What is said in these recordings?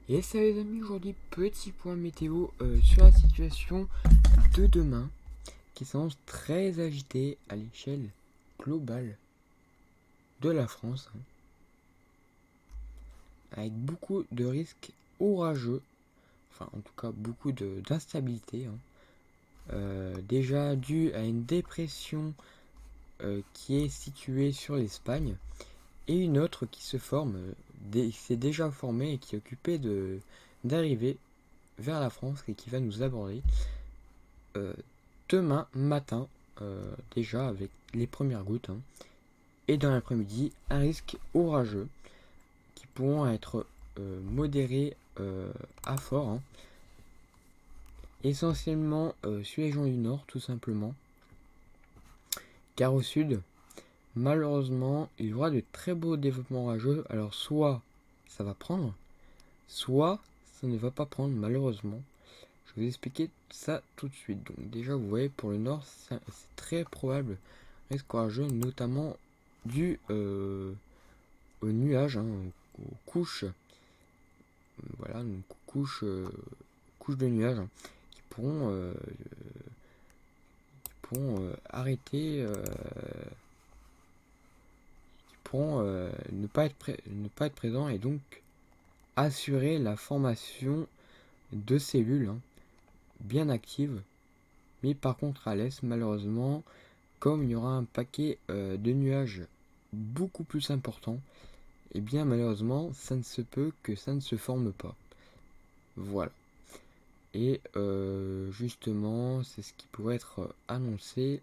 Et salut les amis, aujourd'hui petit point météo sur la situation de demain qui s'annonce très agitée à l'échelle globale de la France, avec beaucoup de risques orageux, enfin en tout cas beaucoup d'instabilité, déjà dû à une dépression qui est située sur l'Espagne et une autre qui se forme, s'est déjà formée et qui est occupée d'arriver vers la France et qui va nous aborder demain matin, déjà avec les premières gouttes, et dans l'après-midi, un risque orageux qui pourront être modérés à fort, essentiellement sur les régions du nord, tout simplement, car au sud, malheureusement, il y aura de très beaux développements orageux. Alors, soit ça va prendre, soit ça ne va pas prendre, malheureusement. Je vais vous expliquer ça tout de suite. Donc déjà, vous voyez, pour le nord, c'est très probable risque orageux, notamment dû aux nuages, aux couches, voilà, donc couches de nuages qui pourront arrêter, qui pourront ne pas être présents et donc assurer la formation de cellules bien actives. Mais par contre, à l'est, malheureusement, comme il y aura un paquet de nuages beaucoup plus important, et bien malheureusement, ça ne se peut que ça ne se forme pas. Voilà. Et justement, c'est ce qui pourrait être annoncé,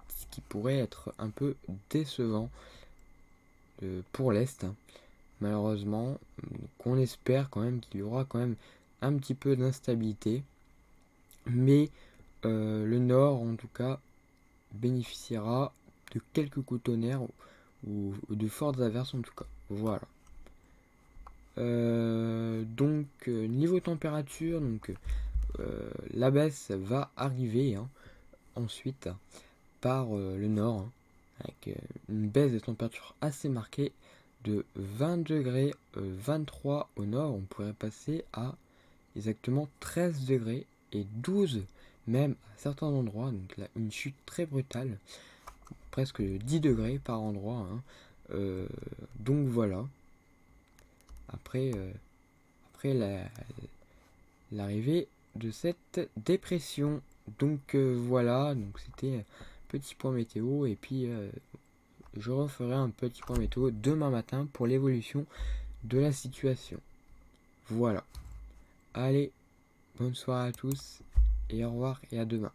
ce qui pourrait être un peu décevant pour l'Est. Malheureusement, qu'on espère quand même qu'il y aura quand même un petit peu d'instabilité. Mais le Nord, en tout cas, bénéficiera de quelques coups de tonnerre ou de fortes averses en tout cas. Voilà. Niveau température, la baisse va arriver ensuite par le nord, avec une baisse de température assez marquée de 20 degrés, 23 au nord. On pourrait passer à exactement 13 degrés et 12 même à certains endroits. Donc là, une chute très brutale, presque 10 degrés par endroit. Donc voilà. Après l'arrivée de cette dépression. Donc voilà, donc c'était un petit point météo et puis je referai un petit point météo demain matin pour l'évolution de la situation. Voilà. Allez, bonne soirée à tous et au revoir et à demain.